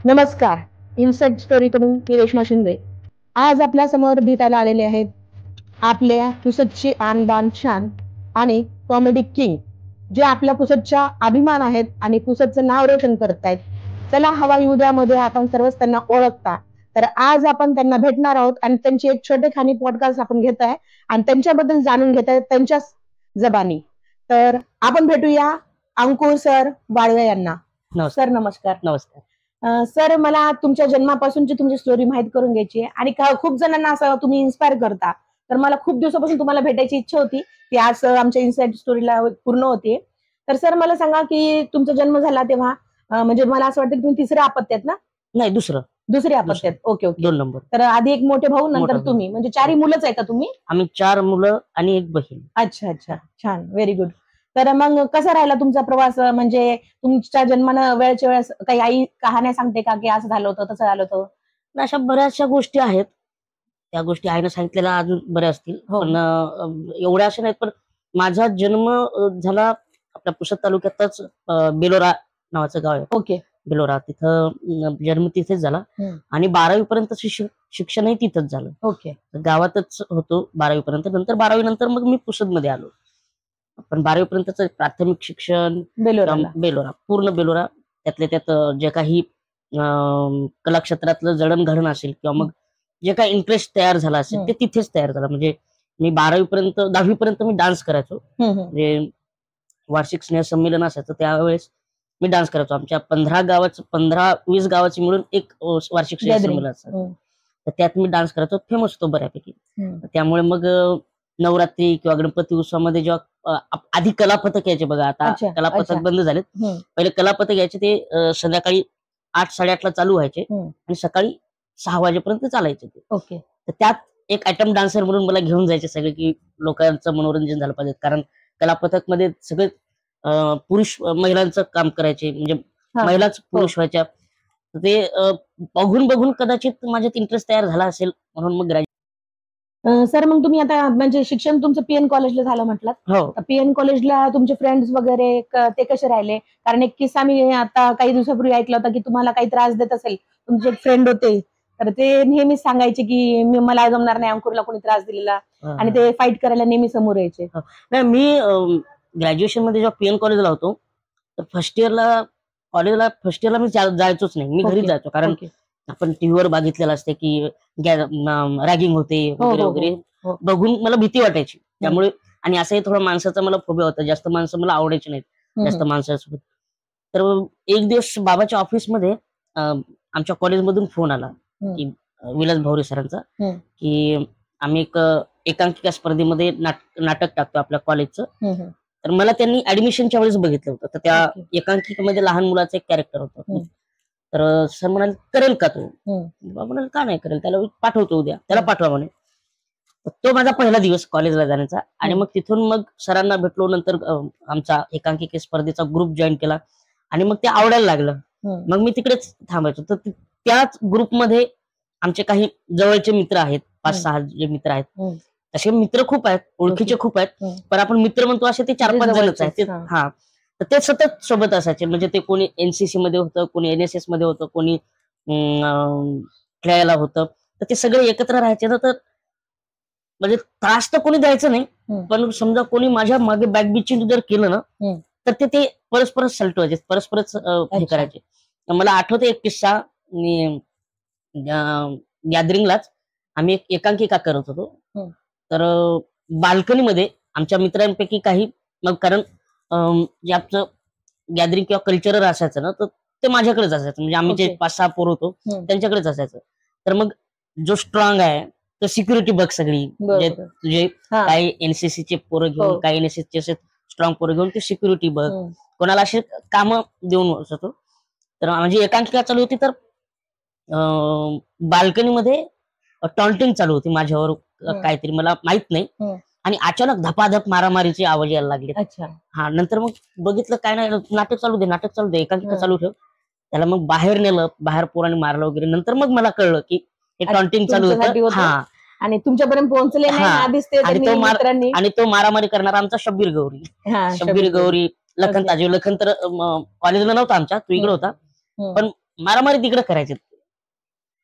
नमस्कार. इन्सेट स्टोरीकडून मी रेश्मा शिंदे. आज आपल्या समोर भेटायला आलेले आहेत आपल्या पुसदचे आणबान शान आणि कॉमेडी किंग, जे आपल्या पुसदच्या अभिमान आहेत आणि पुसदचं नाव रोशन करतायत. चला हवा युद्धामध्ये आपण सर्वच त्यांना ओळखता. तर आज आपण त्यांना भेटणार आहोत आणि त्यांची एक छोटेखानी पॉडकास्ट आपण घेत आहे आणि त्यांच्याबद्दल जाणून घेत आहे त्यांच्या जबानी. तर आपण भेटूया अंकुर सर वाळवे यांना. सर नमस्कार. नमस्कार. सर, मला तुमच्या जन्मापासूनची तुमची स्टोरी माहित करून घ्यायची आहे आणि खूप जणांना असं तुम्ही इन्स्पायर करता. तर मला खूप दिवसापासून तुम्हाला भेटायची इच्छा होती, ती आज आमच्या इन्साइड स्टोरीला पूर्ण होते. तर सर मला सांगा की तुमचा जन्म झाला तेव्हा म्हणजे मला असं वाटतं की तुम्ही तिसऱ्या अपत्यात ना? नाही, दुसऱ्या अपत्यात. Okay okay. 2 नंबर. तर आधी एक मोठे भाऊ, नंतर तुम्ही, म्हणजे 4 मुलंच आहे का तुम्ही? आम्ही 4 मुलं आणि 1 बहीण. अच्छा अच्छा, छान, व्हेरी गुड. तर मग कसा राहिला तुमचा प्रवास? म्हणजे तुमच्या जन्मानं वेळच्या वेळेस काही आई कहाण्या सांगते का की असं झालं होतं तसं झालं होतं? अशा बऱ्याचशा गोष्टी आहेत. त्या गोष्टी आईनं सांगितलेल्या अजून बऱ्या असतील, पण एवढ्या अशा नाहीत. पण माझा जन्म झाला आपल्या पुसद तालुक्यातच बेलोरा नावाचं गाव आहे. ओके. बेलोरा, तिथं जन्म तिथेच झाला आणि 12वी पर्यंत शिक्षणही तिथंच झालं. ओके. गावातच होतो 12वी पर्यंत. नंतर 12वी नंतर मग मी पुसद मध्ये आलो. पण 12वी पर्यंतच प्राथमिक शिक्षण बेलोरा, पूर्ण बेलोरा. त्यातल्या त्यात जे काही कला क्षेत्रातलं जडणघडण असेल किंवा मग जे काही इंटरेस्ट तयार झाला असेल ते तिथेच तयार झाला. म्हणजे मी 12वी पर्यंत 10वी पर्यंत मी डान्स करायचो. म्हणजे वार्षिक स्नेह संमेलन असायचं त्यावेळेस मी डान्स करायचो. आमच्या 15-20 गावाची मिळून एक वार्षिक स्नेह संमेलन असायचं. तर त्यात मी डान्स करायचो, फेमस होतो बऱ्यापैकी. त्यामुळे मग नवरात्री किंवा गणपती उत्सवामध्ये जेव्हा आधी कलापथक यायचे बघा, आता कलापथक बंद झालेत. पहिले कलापथक यायचे, ते संध्याकाळी 8-8:30 चालू व्हायचे आणि सकाळी 6 वाजेपर्यंत चालायचे ते. ओके. तर त्यात एक आयटम डान्सर म्हणून मला घेऊन जायचे सगळे, की लोकांचं मनोरंजन झालं पाहिजे. कारण कलापथक मध्ये सगळे पुरुष महिलांचं काम करायचे, म्हणजे महिलाच पुरुष व्हायच्या. ते बघून बघून कदाचित माझ्यात इंटरेस्ट तयार झाला असेल, म्हणून मग सर मग तुम्ही आता म्हणजे शिक्षण तुमचं पीएन कॉलेजला झालं म्हटलं. हो. पीएन कॉलेजला तुमचे फ्रेंड्स वगैरे ते कसे राहिले? कारण एक किस्सा मी आता काही दिवसापूर्वी ऐकला होता की तुम्हाला काही त्रास देत असेल तुमचे एक फ्रेंड होते, तर ते नेहमीच सांगायचे की मला जमणार नाही, अंकुरला कोणी त्रास दिलेला, आणि ते फाईट करायला नेहमी समोर यायचे. नाही, मी ग्रॅज्युएशन मध्ये जेव्हा पीएन कॉलेजला होतो तर फर्स्ट इयरला मी जायचोच नाही. मी घरीच जायचो. कारण आपण टीव्हीवर बघितलेलं असते की रॅगिंग होते वगैरे वगैरे, बघून मला भीती वाटायची. त्यामुळे, आणि असंही थोडा माणसाचा मला फोबिया होता, जास्त माणसं मला आवडायची नाहीत जास्त माणसासोबत. तर एक दिवस बाबाच्या ऑफिसमध्ये आमच्या कॉलेजमधून फोन आला की विलास भावरे सरांचा, की आम्ही एक एकांकिका स्पर्धेमध्ये नाटक टाकतो आपल्या कॉलेजचं. तर मला त्यांनी ऍडमिशनच्या वेळेस बघितलं होतं. तर त्या एकांकिकेमध्ये लहान मुलाचं एक कॅरेक्टर होतं. तर सर म्हणाले, करेल का तू? म्हणाल, का नाही करेल, त्याला पाठवतो उद्या, त्याला पाठवा म्हणे. तो माझा पहिला दिवस कॉलेजला जाण्याचा. आणि मग तिथून मग सरांना भेटलो. नंतर आमचा एकांकिका स्पर्धेचा ग्रुप जॉईन केला आणि मग ते आवडायला लागलं. मग मी तिकडेच थांबायचो. तर त्याच ग्रुपमध्ये आमचे काही जवळचे मित्र आहेत, 5-6 जे मित्र आहेत. तसे मित्र खूप आहेत, ओळखीचे खूप आहेत, पण आपण मित्र म्हणतो असे ते 4-5 जणच आहेत. हा, तर ते सतत सोबत असायचे. म्हणजे ते कोणी एनसीसी मध्ये होतं, कोणी एनएसएस मध्ये होतं, कोणी खेळायला होतं. तर ते सगळे एकत्र राहायचे ना. तर म्हणजे त्रास तर कोणी द्यायचं नाही, पण समजा कोणी माझ्या मागे बॅकबीचिंग जर केलं ना, तर ते परस्परच सलटवायचे, परस्परच हे करायचे. मला आठवतं एक किस्सा, गॅदरिंगलाच आम्ही एक एकांकिका करत होतो. तर बाल्कनीमध्ये आमच्या मित्रांपैकी काही, मग कारण जे आमचं गॅदरिंग किंवा कल्चरल असायचं ना, तर ते माझ्याकडेच असायचं. म्हणजे आम्ही जे 5-6 पोरं होतो त्यांच्याकडेच असायचं. तर मग जो स्ट्रॉंग आहे तर सिक्युरिटी बघ सगळी, तुझे काही एनसीसीचे पोरं घेऊन, काही एनएसएसचे असे स्ट्रॉंग पोरं घेऊन ते सिक्युरिटी बघ, कोणाला असे कामं देऊन असतो. तर म्हणजे एकांकिका चालू होती, तर बाल्कनीमध्ये टॉन्टिंग चालू होती माझ्यावर काहीतरी, मला माहित नाही. आणि अचानक धपाधप मारामारीची आवाज यायला लागली. हा, नंतर मग बघितलं काय नाही, नाटक चालू दे, एकांकिका चालू ठेव. त्याला मग बाहेर नेलं, बाहेर पोरांनी मारलं वगैरे. नंतर मग मला कळलं की हे टॉन्टिंग चालू होतं. हा, आणि तुमच्यापर्यंत पोहोचले नाही. आणि तो मारामारी करणारा आमचा शब्बीर गौरी, लखन ताजे. लखन तर कॉलेजला नव्हता आमच्या, तो इकडे होता. पण मारामारी तिकडे करायचे.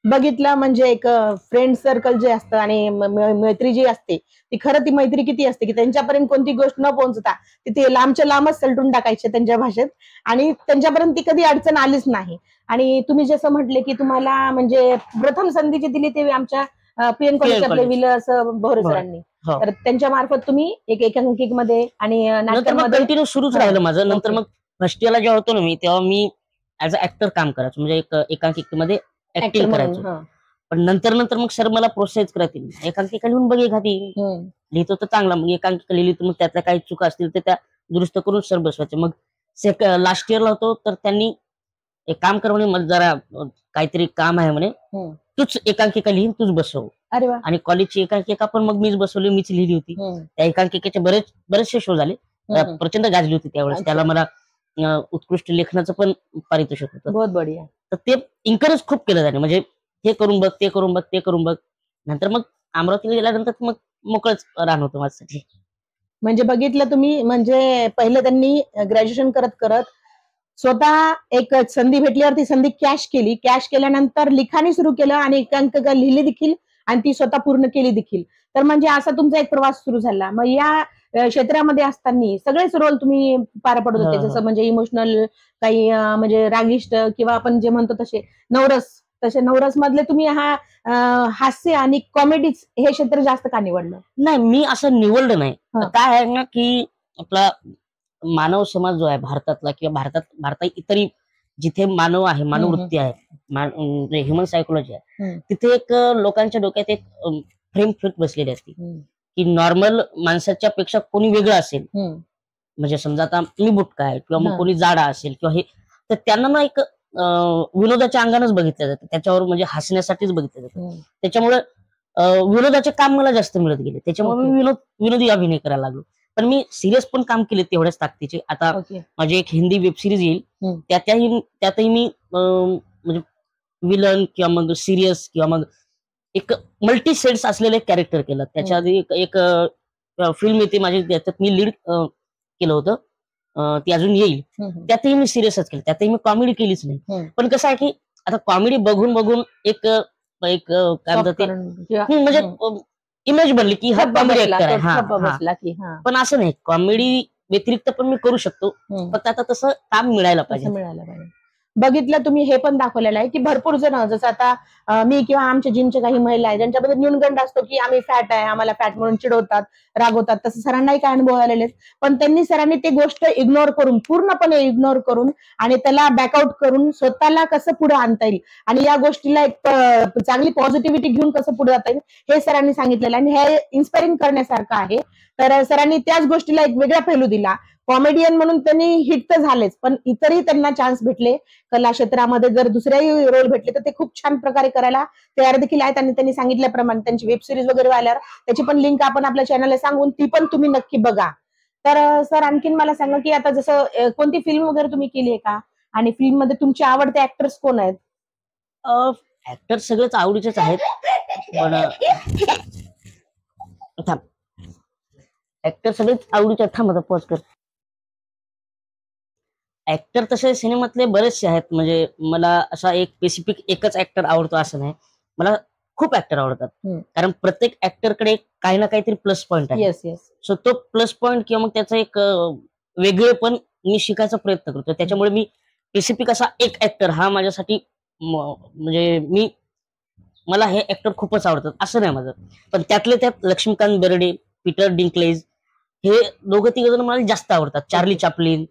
बघितलं म्हणजे एक फ्रेंड सर्कल जे असतं आणि मैत्री जी असते ती खरं ती मैत्री किती असते की त्यांच्यापर्यंत कोणती गोष्ट न पोहोचता तिथे लांबच्या लांबच सलटून टाकायचे त्यांच्या भाषेत आणि त्यांच्यापर्यंत ती कधी अडचण आलीच नाही. आणि तुम्ही जसं म्हटले की तुम्हाला म्हणजे प्रथम संधी जी दिली ते आमच्या पीएन कॉलेज आपले विलास भोरे सरांनी, तर त्यांच्या मार्फत तुम्ही एक एकांकिकेमध्ये आणि नाटकामध्ये कंटिन्यू सुरूच राहिलं माझं. नंतर मग फर्स्ट इयरला जेव्हा होतो ना मी, तेव्हा मी ऍज अ ऍक्टर काम करायचो, म्हणजे एक एकांकिकेमध्ये ऍक्टिंग करायचो. पण नंतर नंतर मग सर मला प्रोत्साहित करतील, एकांकिका लिहून बघ एखादी, लिहितो तर चांगला. मग एकांकिका लिहिली तर मग त्यातल्या काही चुका असतील तर त्या दुरुस्त करून सर बसवायचे. मग लास्ट इयरला होतो तर त्यांनी एक काम कर म्हणे, मला जरा काहीतरी काम आहे म्हणे, तूच एकांकिका लिहीन, तूच बसव. अरे वा. आणि कॉलेजची एकांकिका पण मग मीच बसवली, मीच लिहिली होती. त्या एकांकिकेचे बरेचसे शो झाले, प्रचंड गाजली होती त्यावेळेस. त्याला मला उत्कृष्ट लेखनाचं पण पारितोषिक होतं. बहुत बढिया. तर ते इन्करेज खूप केलं त्याने, म्हणजे हे करून बघ, ते करून बघ, ते करून बघ. नंतर मग अमरावतीला गेल्यानंतर मग मोकळच राहण होतं माझ्यासाठी. म्हणजे बघितलं तुम्ही, म्हणजे पहिलं त्यांनी ग्रॅज्युएशन करत करत स्वतः एक संधी भेटल्यावर ती संधी कॅश केली, कॅश केल्यानंतर लिखाणी सुरू केलं आणि एकांकिका लिहिली देखील आणि ती स्वतः पूर्ण केली देखील. तर म्हणजे असा तुमचा एक प्रवास सुरू झाला. मग या क्षेत्रामध्ये असताना सगळेच रोल तुम्ही पार पडत होते, जसं म्हणजे इमोशनल, काही म्हणजे रागिष्ट किंवा आपण जे म्हणतो तसे नवरस, तसे नवरस मधले तुम्ही हा हास्य आणि कॉमेडी हे क्षेत्र जास्त का निवडलं? नाही, मी असं निवडलं नाही. काय आहे ना की आपला मानव समाज जो आहे भारतातला, किंवा भारतात इतरही जिथे मानव आहे, मानववृत्ती आहे, ह्युमन सायकोलॉजी आहे, तिथे एक लोकांच्या डोक्यात एक फ्रेम फिट बसलेली असते की नॉर्मल माणसाच्या पेक्षा कोणी वेगळं असेल. म्हणजे समजा आता मी बुटका आहे किंवा मग कोणी जाडा असेल किंवा हे, तर त्यांना ना एक विनोदाच्या अंगानेच बघितलं जातं, त्याच्यावर म्हणजे हसण्यासाठीच बघितलं जातं. त्याच्यामुळे विनोदाचे काम मला जास्त मिळत गेले, त्याच्यामुळे मी विनोदी अभिनय करायला लागलो. पण मी सिरियस पण काम केले तेवढ्याच ताकदीचे. आता माझी एक हिंदी वेब सिरीज येईल, त्यातही मी म्हणजे विलन किंवा मग सिरियस किंवा मग एक मल्टी सेट्स असलेले कॅरेक्टर केलं. त्याच्या आधी एक फिल्म येते माझी, त्याच्यात मी लीड केलं होतं, ती अजून येईल. त्यातही मी सिरियसच केलं, त्यातही मी कॉमेडी केलीच नाही. पण कसं आहे की आता कॉमेडी बघून बघून एक काय म्हणतात ते, म्हणजे इमेज बनली की हा कॉमेडी ऍक्टर आहे. पण असं नाही, कॉमेडी व्यतिरिक्त पण मी करू शकतो, फक्त आता तसं काम मिळायला पाहिजे. बघितलं तुम्ही हे पण दाखवलेलं आहे की भरपूर जण, जसं आता मी किंवा आमच्या जिमच्या काही महिला आहेत ज्यांच्याबद्दल न्यूनगंड असतो की आम्ही फॅट आहे, आम्हाला फॅट म्हणून चिडवतात, रागवतात, तसं सरांनाही काय अनुभव आलेले, पण सरांनी ती गोष्ट इग्नोर करून, पूर्णपणे इग्नोर करून आणि त्याला बॅकआउट करून स्वतःला कसं पुढे आणता येईल आणि या गोष्टीला एक चांगली पॉझिटिव्हिटी घेऊन कसं पुढे जाता येईल हे सरांनी सांगितलेलं आणि हे इन्स्पायरिंग करण्यासारखं आहे. तर सरांनी त्याच गोष्टीला एक वेगळा पैलू दिला. कॉमेडियन म्हणून त्यांनी हिट तर झालेच, पण इतरही त्यांना चान्स भेटले कला क्षेत्रामध्ये, जर दुसऱ्याही रोल भेटले तर ते खूप छान प्रकारे करायला तयार देखील आहेत. आणि त्यांनी सांगितल्याप्रमाणे त्यांची वेब सिरीज वगैरे आल्यावर त्याची पण लिंक आपण आपल्या चॅनलला सांगून ती पण तुम्ही नक्की बघा. तर सर आणखीन मला सांगा की आता जसं कोणती फिल्म वगैरे तुम्ही केली आहे का, आणि फिल्म मध्ये तुमचे आवडते ऍक्टर्स कोण आहेत? ऍक्टर सगळेच आवडीचेच आहेत, पण ऍक्टर सगळेच आवडीचे आहेत. आता पॉज कर. ऍक्टर तसे सिनेमातले बरेचसे आहेत, म्हणजे मला असा एक स्पेसिफिक एकच ऍक्टर आवडतो असं नाही, मला खूप ऍक्टर आवडतात. कारण प्रत्येक ऍक्टरकडे काही ना काहीतरी प्लस पॉईंट आहे. सो तो प्लस पॉईंट किंवा मग त्याचा एक वेगळेपण मी शिकायचा प्रयत्न करतो. त्याच्यामुळे मी स्पेसिफिक असा एक ऍक्टर हा माझ्यासाठी, म्हणजे मला हे ऍक्टर खूपच आवडतात असं नाही माझं. पण त्यातले त्यात लक्ष्मीकांत बेर्डे, पीटर डिंकलेज हे दोघं तिघ जण मला जास्त आवडतात. Charlie Chaplin.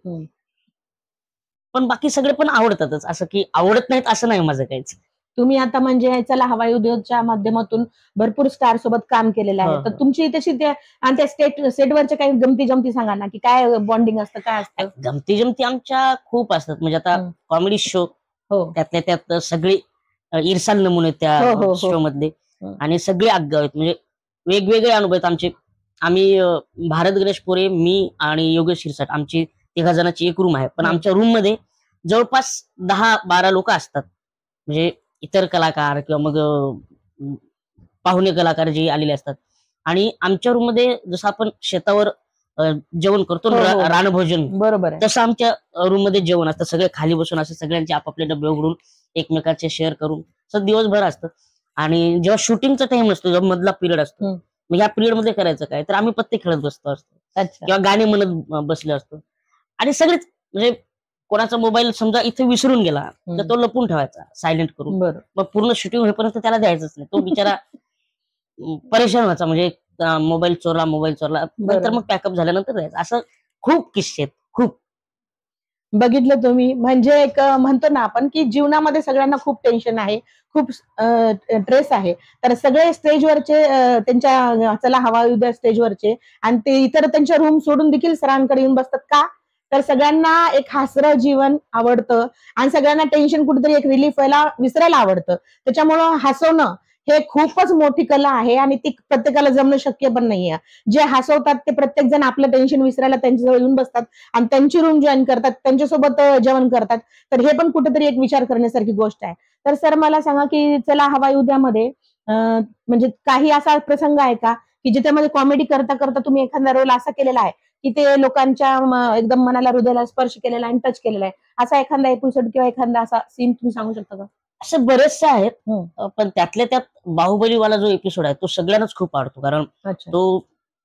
पण बाकी सगळे पण आवडतातच, असं की आवडत नाहीत असं नाही माझं काहीच. तुम्ही आता म्हणजे चला हवाई उद्योगच्या माध्यमातून भरपूर स्टार सोबत काम केलेलं आहे, तर तुमची तशी त्या सेटवरच्या काही गमती जमती सांगा ना, की काय बॉन्डिंग असतं, काय असतं? गमती जमती आमच्या खूप असतात, म्हणजे आता कॉमेडी शो, त्यातल्या त्यात सगळे इरसाल नमुने त्या शो मधले, आणि सगळे आगाव आहेत, म्हणजे वेगवेगळे अनुभव आहेत आमचे. आम्ही भारत गणेश पोरे, मी आणि योगेश शिरसाट, आमची 3 जणांची एक रूम आहे, पण आमच्या रूम मध्ये जवळपास 10-12 लोक असतात, म्हणजे इतर कलाकार किंवा मग पाहुणे कलाकार जे आलेले असतात. आणि आमच्या रूम मध्ये जसं आपण शेतावर जेवण करतो रानभोजन, बरोबर, तसं आमच्या रूम मध्ये जेवण असतं. सगळे खाली बसून असं सगळ्यांचे आपापले डबे उघडून एकमेकांचे शेअर करून असं दिवसभर असतं. आणि जेव्हा शूटिंगचा टाइम असतो, जेव्हा मधला पिरियड असतो, मग ह्या पिरियड मध्ये करायचं काय, तर आम्ही पत्ते खेळत बसतो किंवा गाणे म्हणत बसले असतो. आणि सगळेच म्हणजे कोणाचा मोबाईल समजा इथे विसरून गेला तर तो लपून ठेवायचा सायलेंट करून, मग पूर्ण शूटिंग होईपर्यंत त्याला द्यायचंच नाही. तो बिचारा परेशान व्हायचा, म्हणजे मोबाईल चोरला नंतर मग पॅकअप झाल्यानंतर द्यायचं. असं खूप किस्से आहेत, खूप. बघितलं तुम्ही, म्हणजे एक म्हणतो ना आपण की जीवनामध्ये सगळ्यांना खूप टेन्शन आहे, खूप स्ट्रेस आहे. तर सगळे स्टेजवरचे त्यांच्या चला हवा येऊ द्या स्टेजवरचे, आणि ते इतर त्यांच्या रूम सोडून देखील सरांकडे येऊन बसतात. का तर सगळ्यांना एक हासरं जीवन आवडतं आणि सगळ्यांना टेन्शन कुठेतरी एक रिलीफ व्हायला विसरायला आवडतं. त्याच्यामुळं हसवणं हे खूपच मोठी कला आहे आणि ती प्रत्येकाला जमणं शक्य पण नाहीये. जे हसवतात ते प्रत्येक जण आपलं टेन्शन विसरायला त्यांच्याजवळ येऊन बसतात आणि त्यांची रूम जॉईन करतात, त्यांच्यासोबत जेवण करतात. तर हे पण कुठेतरी एक विचार करण्यासारखी गोष्ट आहे. तर सर मला सांगा की चला हवा येऊ द्यामध्ये म्हणजे काही असा प्रसंग आहे का की ज्याच्यामध्ये कॉमेडी करता करता तुम्ही एखादा रोल असा केलेला आहे की ते लोकांच्या एकदम मनाला हृदयाला स्पर्श केलेला आणि टच केलेला आहे, असा एखादा एपिसोड किंवा एखादा असा सीन तुम्ही सांगू शकता का? असे बरेचसे आहेत, पण त्यातल्या त्यात बाहुबलीवाला जो एपिसोड आहे तो सगळ्यांनाच खूप आवडतो, कारण तो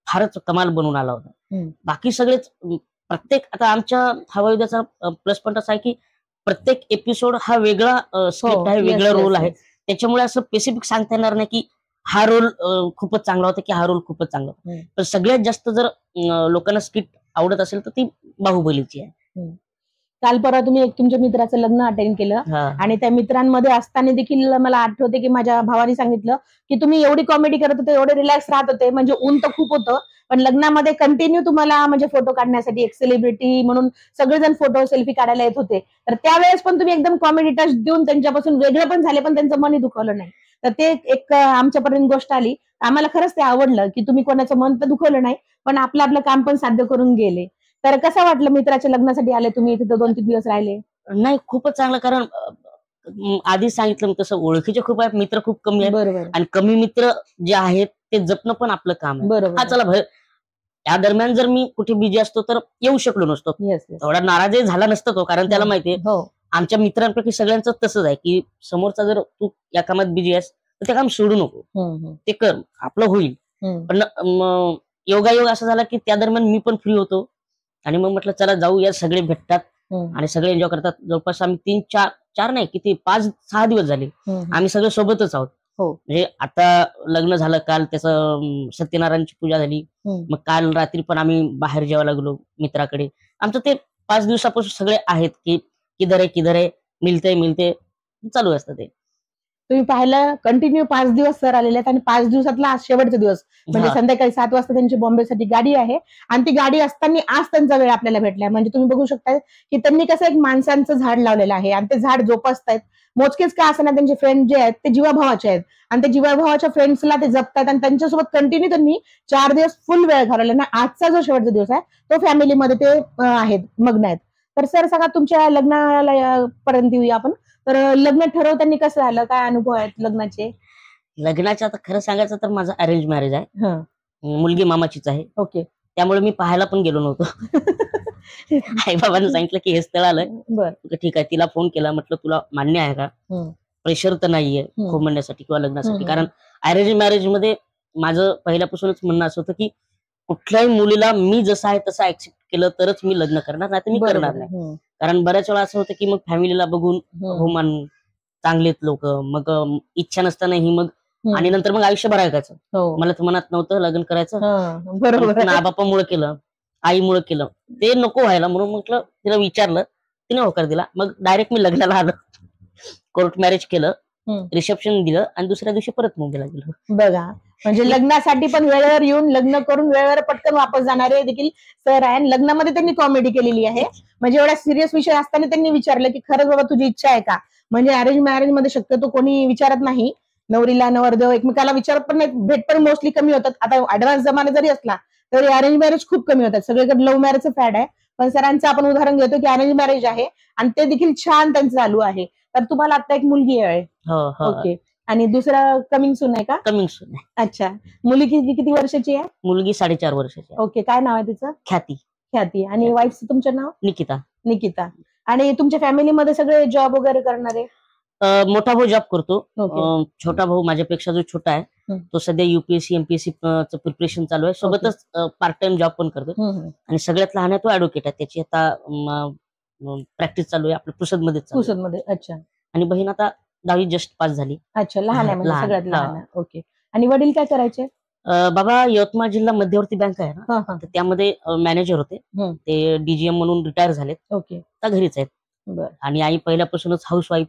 फारच कमाल बनवून आला होता. बाकी सगळेच प्रत्येक, आता आमच्या हवा येऊ द्याचा प्लस पॉईंट असा आहे की प्रत्येक एपिसोड हा वेगळा स्क्रिप्ट आहे, वेगळा रोल आहे. त्याच्यामुळे असं स्पेसिफिक सांगता येणार नाही की हा रोल खूपच चांगला होता की हा रोल खूपच चांगला होता. पण सगळ्यात जास्त जर लोकांना स्क्रिप्ट आवडत असेल तर ती बाहुबलीची आहे. काल परवा तुम्ही एक तुमच्या मित्राचं लग्न अटेंड केलं आणि त्या मित्रांमध्ये असताना देखील मला आठवते की माझ्या भावाने सांगितलं की तुम्ही एवढी कॉमेडी करत होते, एवढे रिलॅक्स राहत होते, म्हणजे ऊन तर खूप होतं पण लग्नामध्ये कंटिन्यू तुम्हाला म्हणजे फोटो काढण्यासाठी एक सेलिब्रिटी म्हणून सगळेजण फोटो सेल्फी काढायला येत होते. तर त्यावेळेस पण तुम्ही एकदम कॉमेडी टच देऊन त्यांच्यापासून वेगळे पण झाले पण त्यांचं मनही दुखवलं नाही. तर ते एक आमच्यापर्यंत गोष्ट आली. आम्हाला खरंच ते आवडलं की तुम्ही कोणाचं मन तर दुखवलं नाही पण आपलं आपलं काम पण साध्य करून गेले. तर कसं वाटलं मित्राच्या लग्नासाठी आले तुम्ही, इथे 2-3 दिवस राहिले? नाही, खूपच चांगलं, कारण आधी सांगितलं तसं ओळखीचे खूप आहेत, मित्र खूप कमी आहेत. बरोबर, आणि कमी मित्र जे आहेत ते जपणं पण आपलं काम आहे. बरोबर. हा चला त्या दरम्यान जर मी कुठे बिझी असतो तर येऊ शकलो नसतो, एवढा नाराजही झाला नसतो तो, कारण त्याला माहितीये आमच्या मित्रांपैकी सगळ्यांचं तसंच आहे की समोरचा जर तू या कामात बिझी आहेस तर ते काम सोडू नको, ते कर, आपलं होईल. पण योगायोग असा झाला की त्या दरम्यान मी पण फ्री होतो आणि मग म्हटलं चला जाऊया, सगळे भेटतात आणि सगळे एन्जॉय करतात. जवळपास आम्ही 3-4 नाही किती 5-6 दिवस झाले आम्ही सगळे सोबतच आहोत. म्हणजे आता लग्न झालं, काल त्याचं सत्यनारायणची पूजा झाली, मग काल रात्री पण आम्ही बाहेर जेवायला गेलो मित्राकडे. आमचं ते 5 दिवसापासून सगळे आहेत की किधर आहे मिलते चालू असतं ते. तुम्ही पाहिलं कंटिन्यू 5 दिवस सर आलेले आहेत आणि 5 दिवसातला आज शेवटचा दिवस, म्हणजे संध्याकाळी 7 वाजता त्यांची बॉम्बेसाठी गाडी आहे आणि ती गाडी असताना आज त्यांचा वेळ आपल्याला भेटलाय. म्हणजे तुम्ही बघू शकता की त्यांनी कसं एक माणसांचं झाड लावलेलं आहे आणि ते झाड जोपासतायत. मोजकेच का असं ना त्यांचे फ्रेंड जे आहेत ते जीवाभावाचे आहेत आणि ते जीवाभावाच्या फ्रेंड्सला ते जपतात आणि त्यांच्यासोबत कंटिन्यू त्यांनी 4 दिवस फुल वेळ घालवला ना. आजचा जो शेवटचा दिवस आहे तो फॅमिलीमध्ये ते आहेत, मग्न आहेत. तर सर सांगा तुमच्या लग्नाला पर्यंत येऊया आपण. तर लग्न ठरवताना कसं झालं, काय अनुभव आहेत लग्नाचे? लग्नाचं आता खरं सांगायचं तर माझं अरेंज मॅरेज आहे, मुलगी मामाचीच आहे. ओके. त्यामुळे मी पाहायला पण गेलो नव्हतो. आई बाबांनी सांगितलं की हे स्थळ आलंय, ठीक आहे. तिला फोन केला, म्हटलं तुला मान्य आहे का? प्रेशर तर नाहीये खूप म्हणण्यासाठी किंवा लग्नासाठी, कारण अरेंज मॅरेज मध्ये माझं पहिल्यापासूनच म्हणणं असं होतं की कुठल्याही मुलीला मी जसं आहे तसं ऍक्सेप्ट केलं तरच मी लग्न करणार, नाही तर मी करणार नाही. कारण बऱ्याच वेळा असं होतं की मग फॅमिलीला बघून हो मान चांगलेत लोक, मग इच्छा नसतानाही मग आणि नंतर मग आयुष्यभर ऐकायचं. मला तर मनात नव्हतं लग्न करायचं, बरोबर, आई बापामुळे केलं, आईमुळे केलं, ते नको व्हायला म्हणून म्हटलं तिला विचारलं, तिने होकार दिला. मग डायरेक्ट मी लग्नाला आलो, कोर्ट मॅरेज केलं, रिसेप्शन दिलं आणि दुसऱ्या दिवशी परत मुंबईला गेलो. बघा, म्हणजे लग्नासाठी पण वेळेवर येऊन लग्न करून वेळेवर पटकन वापस जाणारे देखील सर आहे. लग्नामध्ये त्यांनी कॉमेडी केलेली आहे, म्हणजे एवढा सिरियस विषय असताना त्यांनी विचारलं की खरंच बाबा तुझी इच्छा आहे का? म्हणजे अरेंज मॅरेज मध्ये शक्यतो कोणी विचारत नाही, नवरीला नवरदेव एकमेकाला विचारत पण नाही, भेट पण मोस्टली कमी होतात. आता ऍडव्हान्स जमाना जरी असला तरी अरेंज मॅरेज खूप कमी होतात, सगळीकडे लव्ह मॅरेजचं फॅड आहे. पण सरांचं आपण उदाहरण घेतो की अरेंज मॅरेज आहे आणि ते देखील छान त्यांचं चालू आहे. तर तुम्हाला आता एक मुलगी आहे. ओके. आणि दुसरा कमिंग सून आहे का? कमिंग सून आहे. अच्छा. मुली किती वर्षाची आहे? मुलगी 4.5 वर्षाची आहे. ओके. काय नाव आहे तिचं? ख्याती. ख्याती. आणि वाईफचं तुमचं नाव? निकिता. निकिता. आणि तुमच्या फॅमिलीमध्ये सगळे जॉब वगैरे करणारे? मोठा भाऊ जॉब करतो. ओके. छोटा भाऊ माझ्यापेक्षा जो छोटा आहे तो सध्या UPSC MPSC चं प्रिपरेशन चालू आहे. सोबतच पार्ट टाइम जॉब पण करतो. आणि सगळ्यात लहान आहे तो ऍडव्होकेट आहे. त्याची आता प्रॅक्टिस चालू आहे आपल्या पुसदमध्ये. पुसदमध्ये. अच्छा. आणि बहीण आता 10वी जस्ट पास झाली. अच्छा. लहान आहे म्हणजे सगळ्यात लहान आहे. ओके. आणि वडील काय करायचे? बाबा यवतमाळ जिल्हा मध्यवर्ती बँक आहे ना, तर त्यामध्ये मॅनेजर होते. ते DGM म्हणून रिटायर झालेत. ओके. आता घरीच आहेत. आणि आई पहिल्यापासूनच हाऊस वाईफ.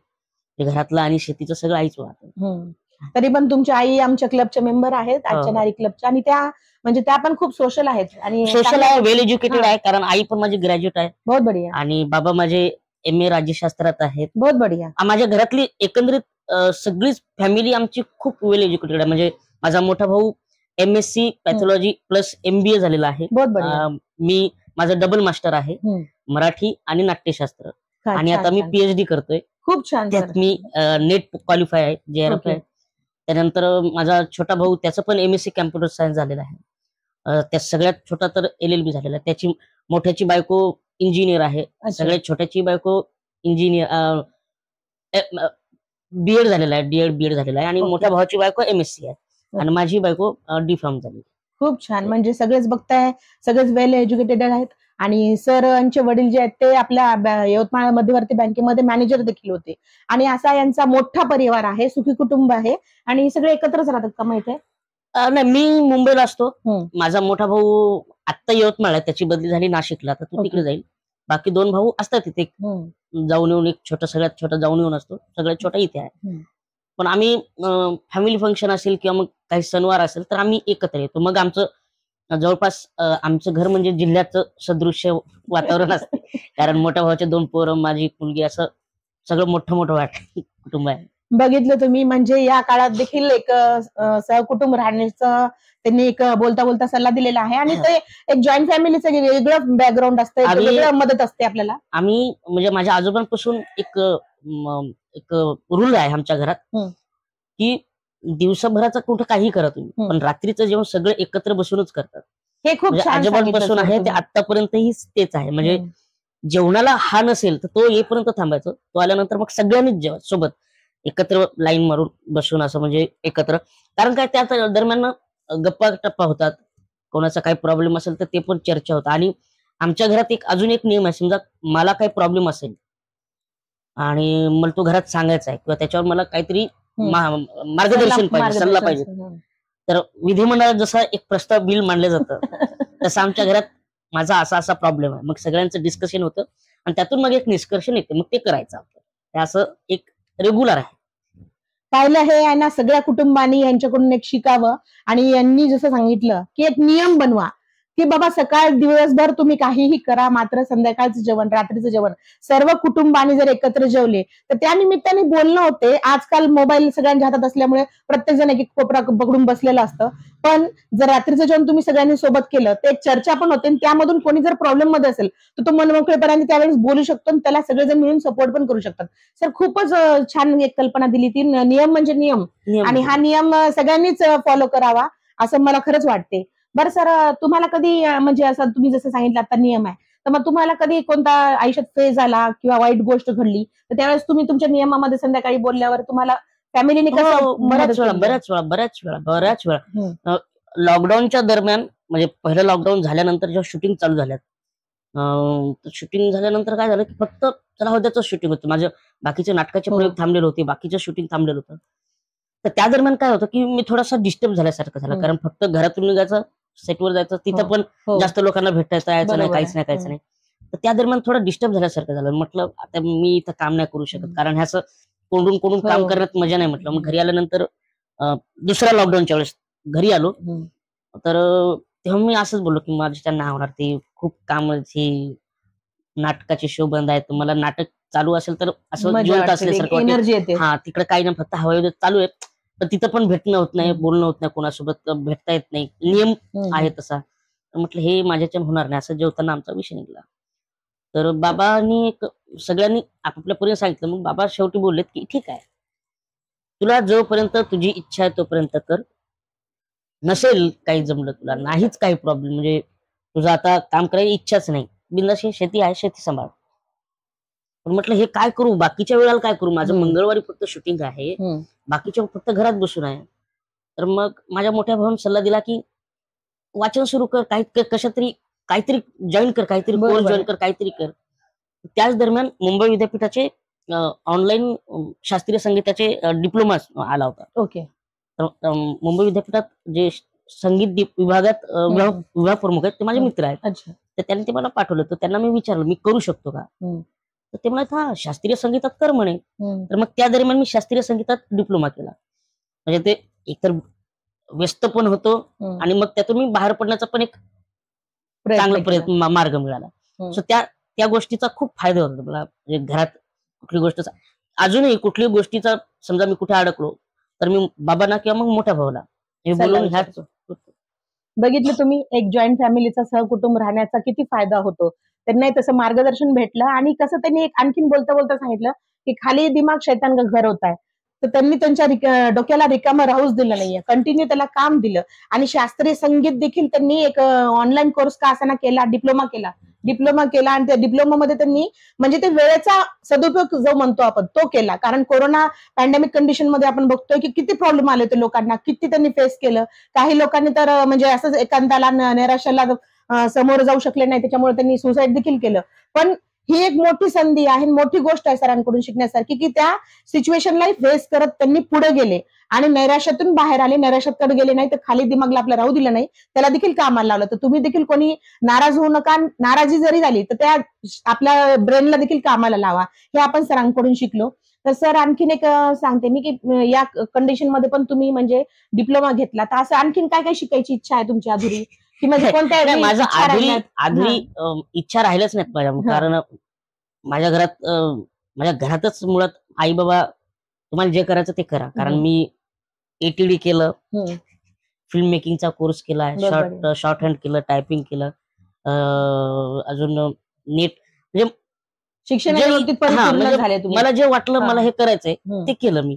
घरातलं आणि शेतीचं सगळं आईच वाहत. तरी पण तुमची आई आमच्या क्लबच्या मेंबर आहेत, आजच्या नारी क्लबच्या. आणि त्या म्हणजे त्या पण खूप सोशल आहेत आणि सोशल आहे, वेल एज्युकेटेड आहे. कारण आई पण माझी ग्रॅज्युएट आहे. बहुत बढिया. आणि बाबा माझे MA राज्यशास्त्रात आहेत. बहुत बढिया. माझ्या घरातली एकंदरीत सगळीच फॅमिली आमची खूप वेल एज्युकेटेड आहे. म्हणजे माझा मोठा भाऊ MSc पॅथॉलॉजी प्लस MBA झालेला आहे. मी माझं डबल मास्टर आहे, मराठी आणि नाट्यशास्त्र. आणि आता मी PhD करतोय. खूप छान. त्यात मी नेट क्वालिफाय आहे, JRF आहे. त्यानंतर माझा छोटा भाऊ त्याचं पण MSc कॅम्प्युटर सायन्स झालेला आहे. त्या सगळ्यात छोटा तर LLB झालेला आहे. त्याची मोठ्याची बायको इंजिनियर आहे. सगळ्यात छोट्याची बायको इंजिनियर B.Ed झालेला आहे, B.Ed झालेला आहे. आणि मोठ्या भावाची बायको MSc आहे. आणि माझी बायको D.Pharm झाली. खूप छान. म्हणजे सगळेच बघताय, सगळेच वेल एज्युकेटेड आहेत. आणि सरांचे वडील जे आहेत ते आपल्या यवतमाळ मध्यवर्ती बँकेमध्ये मॅनेजर देखील होते. आणि असा यांचा मोठा परिवार आहे, सुखी कुटुंब आहे. आणि सगळे एकत्रच राहतात का माहिती आहे? नाही, मी मुंबईला असतो. माझा मोठा भाऊ आत्ता यवतमाळ आहे, त्याची बदली झाली नाशिकला, तर तो तिकडे जाईल. बाकी 2 भाऊ असतात तिथे जाऊन येऊन. एक सगळ्यात छोटा जाऊन येऊन असतो, सगळ्यात छोटा इथे आहे. पण आम्ही फॅमिली फंक्शन असेल किंवा मग काही सणवार असेल तर आम्ही एकत्र येतो. मग आमचं जवळपास आमचं घर म्हणजे जिल्ह्याचं सदृश्य वातावरण असते. कारण मोठ्या भावाचे 2 पोरं, माझी मुलगी, असं सगळं मोठं कुटुंब आहे. बघितलं तुम्ही, म्हणजे या काळात देखील एक सहकुटुंब राहण्याचं त्यांनी एक बोलता सल्ला दिलेला आहे. आणि ते एक जॉईंट फॅमिलीचं वेगळं बॅकग्राऊंड असतं, वेगळं मदत असते आपल्याला. आम्ही म्हणजे माझ्या आजोबांपासून एक रूल आहे आमच्या घरात की दिवसभराचं कुठं काही करा तुम्ही, पण रात्रीचं जेवण सगळं एकत्र बसूनच करतात. हे खूप छान आजोबांपासून आहे ते आतापर्यंतही तेच आहे. म्हणजे जेवणाला हा नसेल तर तो येईपर्यंत थांबायचं, तो आल्यानंतर मग सगळ्यांनीच जेवण सोबत एकत्र लाईन मारून बसून, असं म्हणजे एकत्र. कारण काय त्या दरम्यान गप्पा टप्पा होतात, कोणाचा काही प्रॉब्लेम असेल तर ते पण चर्चा होतात. आणि आमच्या घरात अजून एक नियम आहे, समजा मला काही प्रॉब्लेम असेल आणि मला तो घरात सांगायचा आहे किंवा त्याच्यावर मला काहीतरी मार्गदर्शन पाहिजे, सल्ला पाहिजे, तर विधिमंडळात जसा एक प्रस्ताव बिल मांडलं जातं तसं आमच्या घरात माझा असा प्रॉब्लेम आहे. मग सगळ्यांचं डिस्कशन होतं आणि त्यातून मग एक निष्कर्ष येते, मग ते करायचं आपलं. असं एक रेग्युलर आहे. पाहिलं, हे आहे ना, सगळ्या कुटुंबांनी यांच्याकडून एक शिकावं. आणि यांनी जसं सांगितलं की एक नियम बनवा की बाबा सकाळ दिवसभर तुम्ही काहीही करा, मात्र संध्याकाळचं जेवण, रात्रीचं जेवण सर्व कुटुंबाने जर एकत्र जेवले तर त्या निमित्ताने बोलणं होते. आजकाल मोबाईल सगळ्यांच्या हातात असल्यामुळे प्रत्येक जण एक कोपरा पकडून बसलेलं असतं. पण जर रात्रीचं जेवण तुम्ही सगळ्यांनी सोबत केलं तर एक चर्चा पण होते. त्यामधून कोणी जर प्रॉब्लेम मध्ये असेल तर तो मनमोकळेपणाने त्यावेळेस बोलू शकतो आणि त्याला सगळेजण मिळून सपोर्ट पण करू शकतात. सर, खूपच छान एक कल्पना दिली ती. नियम म्हणजे नियम, आणि हा नियम सगळ्यांनीच फॉलो करावा असं मला खरंच वाटते. बरं सर, तुम्हाला कधी म्हणजे असं तुम्ही जसं सांगितलं आता नियम आहे, तर मग तुम्हाला कधी कोणता आयुष्यात फेज आला किंवा वाईट गोष्ट घडली तर त्यावेळेस तुम्ही तुमच्या नियमामध्ये संध्याकाळी बोलल्यावर तुम्हाला फॅमिलीने बऱ्याच वेळा लॉकडाऊनच्या दरम्यान, म्हणजे पहिलं लॉकडाऊन झाल्यानंतर जेव्हा शूटिंग चालू झाल्यात, शूटिंग झाल्यानंतर काय झालं की फक्त चला उद्याच शूटिंग होतं, माझं बाकीचे नाटकाचे प्रयोग थांबलेले होते, बाकीचं शूटिंग थांबलेलं होतं. तर त्या दरम्यान काय होतं की मी थोडासा डिस्टर्ब झाल्यासारखं झालं. कारण फक्त घरातून निघायचं, सेटवर जायचं, तिथं पण जास्त लोकांना भेटायचं यायचं नाही, काहीच नाही. तर त्या दरम्यान थोडं डिस्टर्ब झाल्यासारखं झालं. म्हटलं आता मी इथं काम नाही करू शकत, कारण ह्याचं कोंडून काम करण्यात मजा नाही. म्हटलं मग घरी आल्यानंतर दुसऱ्या लॉकडाऊनच्या वेळेस घरी आलो तर तेव्हा मी असंच बोललो की माझ्या नाही होणार, ते खूप काम, नाटकाचे शो बंद आहेत, मला नाटक चालू असेल तर असं जिवंत असल्यासारखं वाटतं. हा, तिकडे काही नाही, फक्त हवा चालू आहे, तर तिथं पण भेटणं होत नाही, बोलणं होत नाही, कोणासोबत भेटता येत नाही, नियम आहे तसा. म्हटलं हे माझ्याच्यानं होणार नाही. असं जेवताना आमचा विषय निघाला. तर बाबांनी सगळ्यांनी आपापल्या पर्यंत सांगितलं. मग बाबा शेवटी बोललेत की ठीक आहे, तुला जोपर्यंत तुझी इच्छा आहे तोपर्यंत कर. नसेल काही जमलं तुला, नाहीच काही प्रॉब्लेम, म्हणजे तुझं आता काम करायची इच्छाच नाही, बिंदास शेती आहे, शेती सांभाळ. पण म्हटलं हे काय करू, बाकीच्या वेळेला काय करू, माझं मंगळवारी फक्त शूटिंग आहे, बाकीच्या फक्त घरात बसून आहे. तर मग माझ्या मोठ्या भावाने सल्ला दिला की वाचन सुरू कर, काही कशा तरी काहीतरी जॉईन कर, काहीतरी कोर्स जॉईन कर, काहीतरी कर. त्याच दरम्यान मुंबई विद्यापीठाचे ऑनलाईन शास्त्रीय संगीताचे डिप्लोमा आला होता. ओके. तर मुंबई विद्यापीठात जे संगीत विभागात विभाग प्रमुख आहेत ते माझे मित्र आहेत. तर त्यांनी ते मला पाठवलं. तर त्यांना मी विचारलं मी करू शकतो का. तर ते म्हणत हा शास्त्रीय संगीतात कर म्हणे. तर मग त्या दरम्यान मी शास्त्रीय संगीतात डिप्लोमा केला. म्हणजे ते एकतर व्यस्त पण होतो आणि मग त्यातून मी बाहेर पडण्याचा पण एक चांगला प्रयत्न मार्ग मिळाला. सो त्या गोष्टीचा खूप फायदा होता मला. म्हणजे घरात कुठली गोष्ट अजूनही कुठल्याही गोष्टीचा समजा मी कुठे अडकलो तर मी बाबांना किंवा मग मोठ्या भावाला हे बोलून ह्याच. बघितलं तुम्ही एक जॉईंट फॅमिलीचा सहकुटुंब राहण्याचा किती फायदा होतो. त्यांनाही तसं मार्गदर्शन भेटलं आणि कसं त्यांनी एक आणखीन बोलता बोलता सांगितलं की खाली दिमाग शैतान का घर होत आहे. तर त्यांनी त्यांच्या डोक्याला रिकामं राहूच दिलं नाहीये, कंटिन्यू त्याला काम दिलं. आणि शास्त्रीय संगीत देखील त्यांनी एक ऑनलाईन कोर्स का असाना केला, डिप्लोमा केला आणि त्या डिप्लोमामध्ये त्यांनी म्हणजे ते वेळेचा सदुपयोग जो म्हणतो आपण तो केला. कारण कोरोना पॅन्डेमिक कंडिशन मध्ये आपण बघतोय की किती प्रॉब्लेम आले होते लोकांना, किती त्यांनी फेस केलं. काही लोकांनी तर म्हणजे असंच एकांताला नैराश्याला समोर जाऊ शकले नाही, त्याच्यामुळे त्यांनी सुसाईड देखील केलं. पण ही एक मोठी संधी आहे, मोठी गोष्ट आहे सरांकडून शिकण्यासारखी की त्या सिच्युएशनला फेस करत त्यांनी पुढे गेले आणि नैराश्यातून बाहेर आले. नैराश्याकडे गेले नाही तर खाली दिमागला आपल्या राहू दिलं नाही, त्याला देखील कामाला लावलं. तर तुम्ही देखील कोणी नाराज होऊ नका. नाराजी जरी झाली तर त्या आपल्या ब्रेनला देखील कामाला लावा. हे आपण सरांकडून शिकलो. तर सर आणखीन एक सांगते मी की या कंडिशन मध्ये पण तुम्ही म्हणजे डिप्लोमा घेतला, तर असं आणखीन काय काय शिकायची इच्छा आहे तुमची अधुरी की म्हणजे कोणत्या माझं आधुरी इच्छा राहिलंच नाही माझ्या. कारण माझ्या घरातच मुळात आई बाबा तुम्हाला जे करायचं ते करा. कारण मी ATD केलं, फिल्म मेकिंगचा कोर्स केला, शॉर्ट हँड केलं, टायपिंग केलं, अजून नेट म्हणजे शिक्षण मला जे वाटलं मला हे करायचंय ते केलं मी.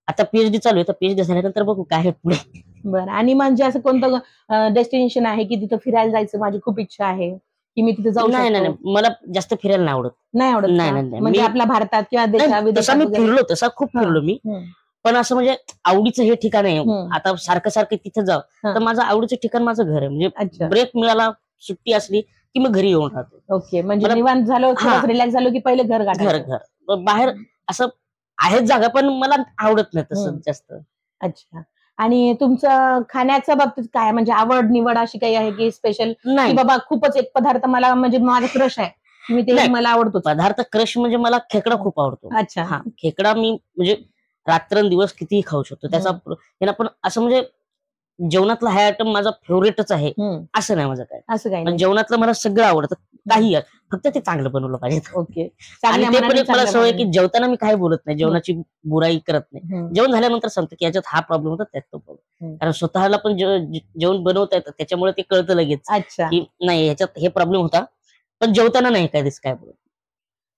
आता PhD चालू आहे, तर PhD झाल्यानंतर बघू काय आहे पुढे. बरं. आणि म्हणजे असं कोणतं डेस्टिनेशन आहे की तिथं फिरायला जायचं माझी खूप इच्छा आहे की मी तिथे जाऊ? नाही, मला जास्त फिरायला नाही आवडत. नाही म्हणजे आपल्या भारतात किंवा देशात मी फिरलो, तसा खूप फिरलो मी. पण असं म्हणजे आवडीचं हे ठिकाण आहे. आता सारखं तिथे जाऊ तर माझं आवडीचं ठिकाण माझं घर आहे. म्हणजे ब्रेक मिळाला, सुट्टी असली की मग घरी येऊन राहतो. ओके. म्हणजे निवांत झालो, रिलॅक्स झालो की पहिले घर बाहेर असं आहेत जागा, पण मला आवडत नाही तसं जास्त. अच्छा. आणि तुमचं खाण्याच्या बाबतीत काय म्हणजे आवड निवड अशी काही आहे की स्पेशल नाही बाबा खूपच एक पदार्थ मला म्हणजे माझा क्रश आहे, मी ते मला आवडतो पदार्थ? क्रश म्हणजे मला खेकडा खूप आवडतो. अच्छा. खेकडा मी म्हणजे रात्रंदिवस कितीही खाऊ शकतो त्याचा. पण असं म्हणजे जेवणातला हा आयटम माझा फेवरेटच आहे असं नाही माझं काय. असं काही जेवणातलं मला सगळं आवडतं, काही फक्त ते चांगलं बनवलं पाहिजे. ओके. आणि ते पण एक मला सवय की जेवताना मी काही बोलत नाही, जेवणाची बुराई करत नाही. जेवण झाल्यानंतर सांगतो की याच्यात हा प्रॉब्लेम होता, त्यात तो प्रॉब्लेम. कारण स्वतःला पण जेवण बनवता येतं, त्याच्यामुळे ते कळतं लगेच की नाही ह्याच्यात हे प्रॉब्लेम होता, पण जेवताना नाही काय बोलत.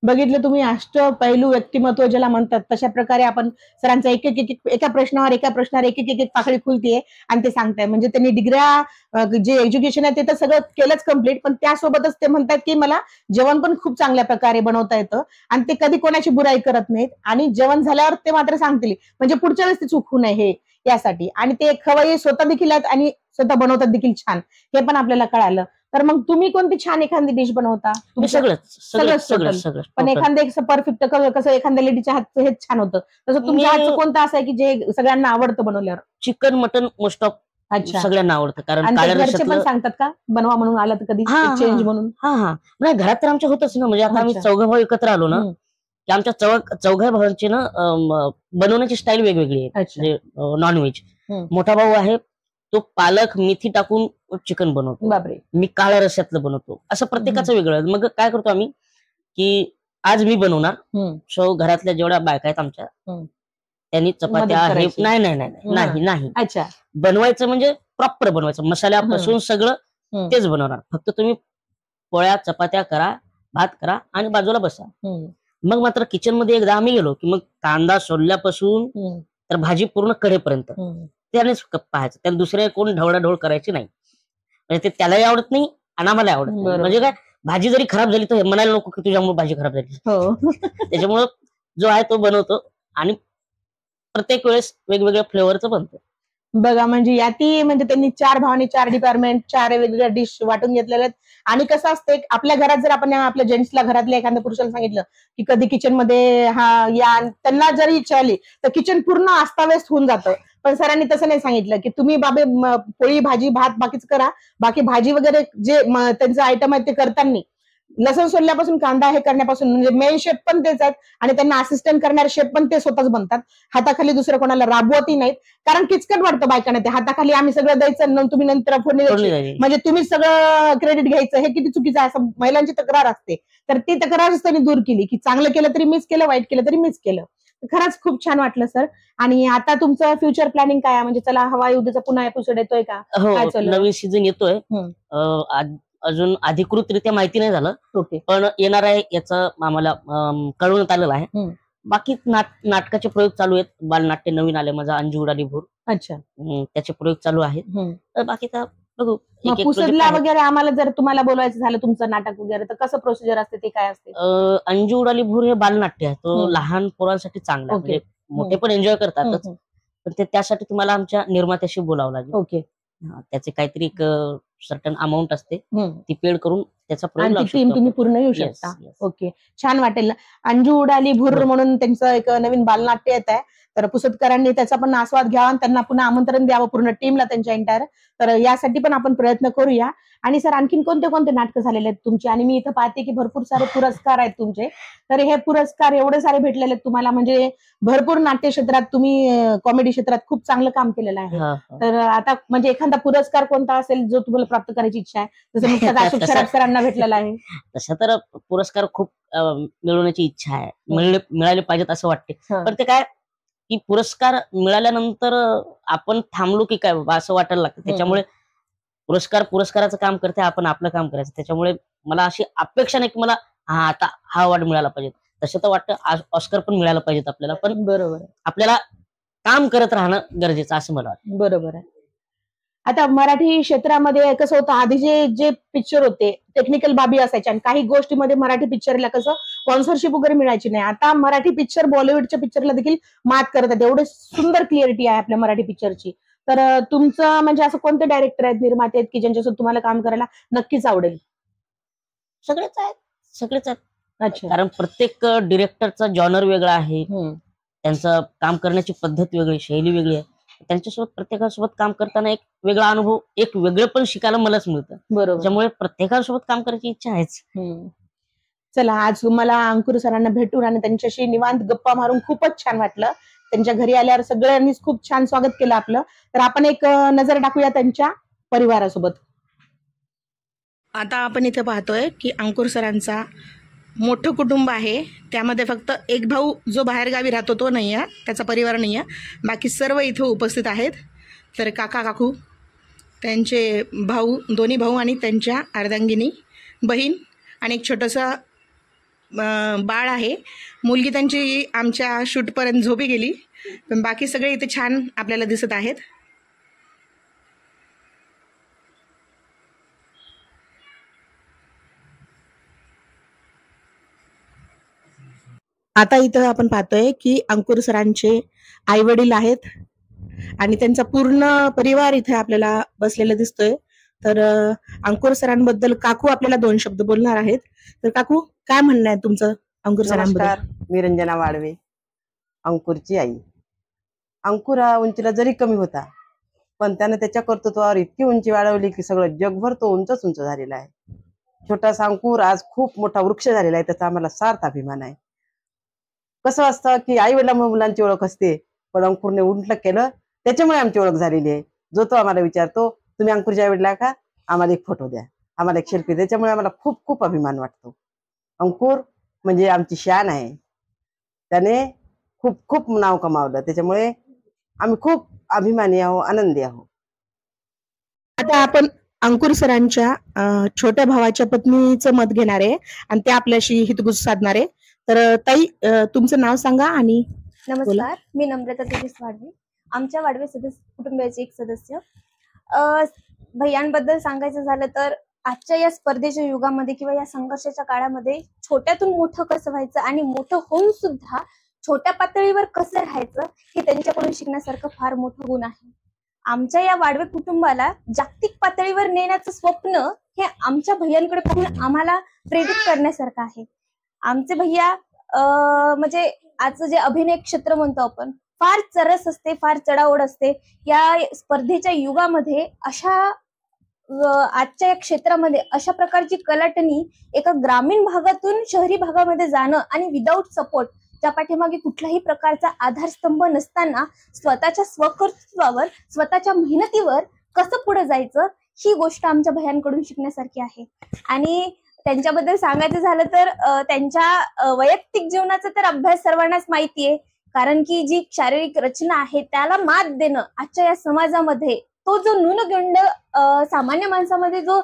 बघितलं तुम्ही अष्टपैलू व्यक्तिमत्व ज्याला म्हणतात तशा प्रकारे आपण सरांचा एका प्रश्नावर एक पाकळी खुलतीये आणि ते सांगताय. म्हणजे त्यांनी डिग्र्या जे एज्युकेशन आहे ते तर सगळं केलंच कम्प्लीट, पण त्यासोबतच ते म्हणतात की मला जेवण पण खूप चांगल्या प्रकारे बनवता येतं आणि ते कधी कोणाची बुराई करत नाहीत. आणि जेवण झाल्यावर ते मात्र सांगतील म्हणजे पुढच्या वेळेस ते चूक होऊ नये हे यासाठी. आणि ते खवय्ये स्वतः देखील आहेत आणि स्वतः बनवतात देखील छान, हे पण आपल्याला कळालं. तर मग तुम्ही कोणती छान एखादी डिश बनवता? सगळं. पण एखादं परफेक्ट कसं एखाद्या लेडीच्या हातचं हेच छान होतं, तसं तुमच्या हातचं कोणतं असं आहे की जे सगळ्यांना आवडतं बनवल्यावर? चिकन, मटन मोस्ट ऑफ सगळ्यांना आवडतं. कारण घरचे पण सांगतात का बनवा म्हणून, आलं तर कधी चेंज म्हणून? नाही घरात तर आमच्या होतच ना. म्हणजे आता आम्ही चौघा भाऊ एकत्र आलो ना की आमच्या चौघा भावांची ना बनवण्याची स्टाईल वेगवेगळी आहे. म्हणजे नॉनव्हेज मोठा भाऊ आहे तो पालक मेथी टाकून चिकन बनवतो, बापरे. मी काळ्या रस्स्यातलं बनवतो. असं प्रत्येकाचं वेगळं. मग काय करतो आम्ही की आज मी बनवणार, सो घरातल्या जेवढ्या बायका आहेत आमच्या त्यांनी चपात्या नाही अच्छा. बनवायचं म्हणजे प्रॉपर बनवायचं, मसाल्यापासून सगळं तेच बनवणार. फक्त तुम्ही पोळ्या चपात्या करा, भात करा आणि बाजूला बसा. मग मात्र किचन मध्ये एकदा आम्ही गेलो की मग कांदा सोलल्यापासून तर भाजी पूर्ण कडेपर्यंत त्यानेच पाहायचं, त्याला दुसरे कोण ढवळाढवळ करायची नाही. म्हणजे ते त्यालाही आवडत नाही आणि आम्हाला आवडत नाही. म्हणजे काय, भाजी जरी खराब झाली तर म्हणायला नको की तुझ्यामुळे भाजी खराब झाली. त्याच्यामुळं जो आहे तो बनवतो आणि प्रत्येक वेळेस वेगवेगळ्या फ्लेवरचं बनतं. बघा, म्हणजे याती म्हणजे त्यांनी 4 भावांनी 4 डिपार्टमेंट 4 वेगवेगळ्या डिश वाटून घेतलेल्या आहेत. आणि कसं असते, आपल्या घरात जर आपण आपल्या जेंट्सला घरातल्या एखाद्या पुरुषाला सांगितलं की कधी किचन मध्ये या, त्यांना जरी इच्छा आली तर किचन पूर्ण अस्ताव्यस्त होऊन जातं. पण सरांनी तसं नाही सांगितलं की तुम्ही बाबे पोळी भाजी भात बाकीच करा, बाकी भाजी वगैरे जे त्यांचं आयटम आहे ते करताना लसूण सोलल्यापासून कांदा हे करण्यापासून म्हणजे मेन शेफ पण तेच आहेत आणि त्यांना असिस्टंट करणारे शेफ पण ते स्वतःच बनतात. हाताखाली दुसरं कोणाला राबवतही नाहीत, कारण किचकट वाटतं बायकांना ते. हाताखाली आम्ही सगळं द्यायचं, तुम्ही नंतर फोडणी द्यायची, म्हणजे तुम्ही सगळं क्रेडिट घ्यायचं, हे किती चुकीचं आहे असं महिलांची तक्रार असते. तर ती तक्रारच त्यांनी दूर केली की चांगलं केलं तरी मीच केलं, वाईट केलं तरी मीच केलं. खरंच खूप छान वाटलं सर. आणि आता तुमचं फ्युचर प्लॅनिंग काय आहे? म्हणजे चला हवाई युद्धचा पुन्हा एपिसोड येतोय का? हो, नवीन सीझन येतोय. अजून अधिकृतरित्या माहिती नाही झालं, पण येणार आहे याचं आम्हाला कळवण्यात आलेलं आहे. बाकी नाटकाचे प्रयोग चालू आहेत. बालनाट्य नवीन आले माझा अंजू उडाली भूर. अच्छा. त्याचे प्रयोग चालू आहेत. तर बाकी तर बघू. पुसदला वगैरे आम्हाला जर तुम्हाला बोलायचं झालं तुमचं नाटक वगैरे, तर कसं प्रोसिजर असते, ते काय असते? अंजू उडाली भूर हे बालनाट्य आहे, तो लहान पोरांसाठी चांगला आहे. म्हणजे मोठे पण एन्जॉय करतातच, पण ते त्यासाठी तुम्हाला आमच्या निर्मात्याशी बोलावं लागेल. ओके. त्याचे काहीतरी एक सर्टन अमाऊंट असते, ती पेड करून त्याचा प्रयोग टीम तुम्ही पूर्ण येऊ शकता. ओके, छान वाटेल. अंजू उडाली भूर म्हणून त्यांचं एक नवीन बालनाट्य येत आहे, तर पुसदकरांनी त्याचा पण आस्वाद घ्यावा आणि त्यांना पुन्हा आमंत्रण द्यावं पूर्ण टीमला त्यांच्या एंटायर. तर यासाठी पण आपण प्रयत्न करूया. आणि सर, आणखीन कोणते कोणते नाटकं झालेले आहेत तुमचे? आणि मी इथं पाहते की भरपूर सारे पुरस्कार आहेत तुमचे. तर हे पुरस्कार एवढे सारे भेटलेले आहेत तुम्हाला, म्हणजे भरपूर नाट्य क्षेत्रात तुम्ही कॉमेडी क्षेत्रात खूप चांगलं काम केलेलं आहे. तर आता म्हणजे एखादा पुरस्कार कोणता असेल जो तुम्हाला प्राप्त करायची इच्छा आहे, जसं नुकताच अशोक सराफ सरांना भेटलेला आहे? तसं तर पुरस्कार खूप मिळवण्याची इच्छा आहे, मिळाले पाहिजेत असं वाटते. पण ते काय की पुरस्कार मिळाल्यानंतर आपण थांबलो की काय बाबा असं वाटायला लागतं. त्याच्यामुळे पुरस्काराचं काम करते, आपण आपलं काम करायचं. त्याच्यामुळे मला अशी अपेक्षा नाही की मला आता हा अवॉर्ड मिळाला पाहिजे. तसं तर वाटतं ऑस्कर पण मिळायला पाहिजेत आपल्याला, पण बरोबर आपल्याला काम करत राहणं गरजेचं असं मला वाटतं. बरोबर आहे. आता मराठी क्षेत्रामध्ये कसं होतं, आधी जे पिक्चर होते टेक्निकल बाबी असायच्या आणि काही गोष्टीमध्ये मराठी पिक्चरला कसं स्पॉन्सरशिप वगैरे मिळायची नाही. आता मराठी पिक्चर बॉलिवूडच्या पिक्चरला देखील मात करतात. एवढे सुंदर क्लिअरिटी आहे आपल्या मराठी पिक्चरची. तर तुमचं म्हणजे असं कोणते डायरेक्टर आहेत, निर्माते आहेत की ज्यांच्यासोबत तुम्हाला काम करायला नक्कीच आवडेल? सगळेच आहेत. अच्छा. कारण प्रत्येक डिरेक्टरचा जॉनर वेगळा आहे, त्यांचं काम करण्याची पद्धत वेगळी, शैली वेगळी आहे. त्यांच्यासोबत प्रत्येकासोबत काम करताना एक वेगळा अनुभव, एक वेगळं पण शिकायला मलाच मिळतं. बरोबर. त्यामुळे प्रत्येकासोबत काम करायची इच्छा आहेच. चला, आज मला अंकुर सरांना भेटून आणि त्यांच्याशी निवांत गप्पा मारून खूपच छान वाटलं. त्यांच्या घरी आल्यावर सगळ्यांनीच खूप छान स्वागत केलं आपलं. तर आपण एक नजर टाकूया त्यांच्या परिवारासोबत. आता आपण इथे पाहतोय की अंकुर सरांचा मोठं कुटुंब आहे. त्यामध्ये फक्त एक भाऊ जो बाहेरगावी राहतो तो नाही आहे, त्याचा परिवार नाही आहे. बाकी सर्व इथं उपस्थित आहेत. तर काका काकू, त्यांचे भाऊ, दोन्ही भाऊ आणि त्यांच्या अर्धांगिनी बहीण आणि एक छोटंसं बाळ आहे. मुलगी त्यांची आमच्या शूटपर्यंत झोपी गेली, पण बाकी सगळे इथे छान आपल्याला दिसत आहेत. आता इथं आपण पाहतोय की अंकुर सरांचे आई वडील आहेत आणि त्यांचा पूर्ण परिवार इथे आपल्याला बसलेला दिसतोय. तर अंकुर सरांबद्दल काकू आपल्याला 2 शब्द बोलणार आहेत. तर काकू, काय म्हणणं आहे तुमचं अंकुर सरांबद्दल? मी रंजना वाळवे, अंकुरची आई. अंकुर हा उंचीला जरी कमी होता, पण त्याने त्याच्या कर्तृत्वावर इतकी उंची वाढवली की सगळं जगभर तो उंच झालेला आहे. छोटासा अंकुर आज खूप मोठा वृक्ष झालेला आहे, त्याचा आम्हाला सार्थ अभिमान आहे. कसं असतं की आई वडिलांमुळे मुलांची ओळख असते, पण अंकुरने उलट केलं, त्याच्यामुळे आमची ओळख झालेली आहे. जो तो आम्हाला विचारतो, तुम्ही अंकुरच्या आई वडिला का? आम्हाला एक फोटो द्या, आम्हाला एक सेल्फी. त्याच्यामुळे आम्हाला खूप खूप अभिमान वाटतो. अंकुर म्हणजे आमची शान आहे. त्याने खूप खूप नाव कमावलं, त्याच्यामुळे आम्ही खूप अभिमानी आहोत, आनंदी आहोत. आता आपण अंकुर सरांच्या छोट्या भावाच्या पत्नीचं मत घेणार आहे आणि ते आपल्याशी हितगुज साधणार आहे. तर ताई, तुमचं नाव सांगा आणि नमस्कार, मी नम्रता तेजस वाडवे, आमच्या वाडवे कुटुंबाचे एक सदस्य. भैयांबद्दल सांगायचं झालं तर आजच्या या स्पर्धेच्या युगामध्ये किंवा या संघर्षाच्या काळामध्ये छोट्यातून मोठं कसं व्हायचं आणि मोठं होऊन सुद्धा छोट्या पातळीवर कसं राहायचं हे त्यांच्याकडून शिकण्यासारखं फार मोठं गुण आहे. आमच्या या वाडवे कुटुंबाला जागतिक पातळीवर नेण्याचं स्वप्न हे आमच्या भैयांकडे पाहून आम्हाला प्रेरित करण्यासारखं आहे. आमचे भैया म्हणजे आजचं जे अभिनय क्षेत्र म्हणतो आपण, फार चरस असते, फार चढाओढ असते. या स्पर्धेच्या युगामध्ये आजच्या या क्षेत्रामध्ये अशा प्रकारची कलाटणी एका ग्रामीण भागातून शहरी भागामध्ये जाणं आणि विदाऊट सपोर्ट, त्या पाठीमागे कुठल्याही प्रकारचा आधारस्तंभ नसताना स्वतःच्या स्वकर्तृत्वावर, स्वतःच्या मेहनतीवर कसं पुढे जायचं, ही गोष्ट आमच्या भैयांकडून शिकण्यासारखी आहे. आणि त्यांच्याबद्दल सांगायचं झालं तर त्यांच्या वैयक्तिक जीवनाचा तर अभ्यास सर्वांनाच माहिती आहे. कारण की जी शारीरिक रचना आहे त्याला मात देणं आजच्या या समाजामध्ये, तो जो न्यूनगंड सामान्य माणसामध्ये जो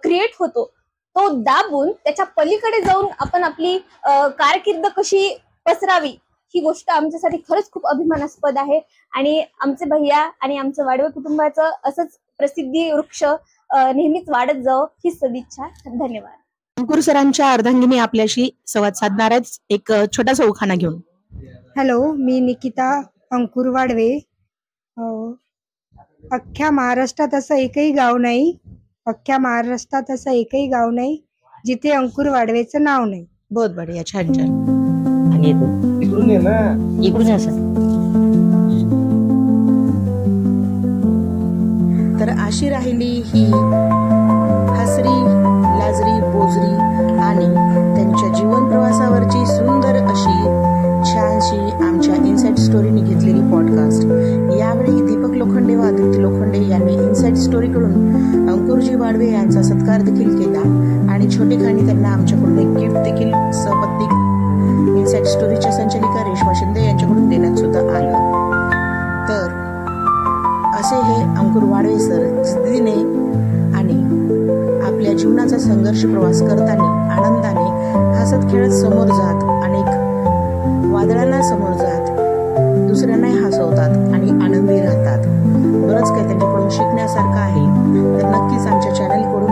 क्रिएट होतो, तो दाबून त्याच्या पलीकडे जाऊन आपण आपली कारकीर्द कशी पसरावी, ही गोष्ट आमच्यासाठी खरंच खूप अभिमानास्पद आहे. आणि आमचे भैया आणि आमचं वाडवे कुटुंबाचं असंच प्रसिद्धी वृक्ष नेहमीच वाढत जावं, ही सदिच्छा. धन्यवाद. अंकुर सरांच्या अर्धांगिनी आपल्याशी संवाद साधणार आहेत एक छोटासा उखाणा घेऊन. हॅलो, मी निकिता अंकुर वाडवे. अख्ख्या महाराष्ट्रात असं एकही गाव नाही, अख्ख्या महाराष्ट्रात असं एकही गाव नाही जिथे अंकुर वाडवेचं नाव नाही. बहुत बढिया, छान छान. आणि इकडून या सर. तर अशी राहिली ही हसरी, लाजरी, बोजरी आणि त्यांच्या जीवन प्रवासावरची सुंदर अशी छानशी आमच्या इनसाइड स्टोरीने घेतलेली पॉडकास्ट. यावेळी दीपक लोखंडे व आदित्य लोखंडे यांनी इनसाइड स्टोरीकडून अंकुरजी वाडवे यांचा सत्कार देखील केला आणि छोटे खाणी त्यांना आमच्याकडून एक गिफ्ट देखील सपत्नीक इनसाइड स्टोरीच्या संचालिका रेश्मा शिंदे यांच्याकडून देण्यात सुद्धा आलं. तर असे हे अंकुर वाडवे सर जिद्दीने आणि आपल्या जीवनाचा संघर्ष प्रवास करताना आनंदाने हसत खेळत समोर जात, अनेक वादळांना समोर जात, दुसऱ्यांनाही हसवतात आणि आनंदी राहतात. बरंच काही त्यांच्याकडून शिकण्यासारखं आहे. तर नक्कीच आमच्या चॅनलकडून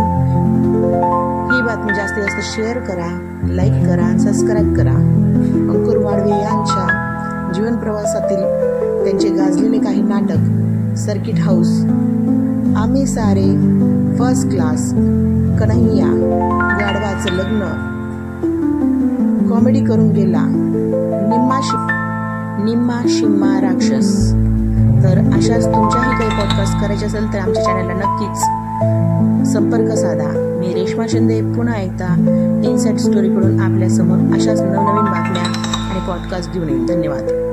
ही बातमी जास्तीत जास्त शेअर करा, लाईक करा, सबस्क्राईब करा. अंकुर वाडवे यांच्या जीवन प्रवासातील त्यांचे गाजलेले काही नाटक, सर्किट हाऊस, आम्ही सारे, फर्स्ट क्लास, कन्हैया, गाढवाचं लग्न, कॉमेडी करून गेला, निम्मा शिम्मा राक्षस. तर अशाच तुमच्याही काही पॉडकास्ट करायचे असेल तर आमच्या चॅनलला नक्कीच संपर्क साधा. मी रेश्मा शिंदे पुन्हा एकदा इनसाइड स्टोरीकडून आपल्यासमोर अशाच नवनवीन बातम्या आणि पॉडकास्ट घेऊन येईल. धन्यवाद.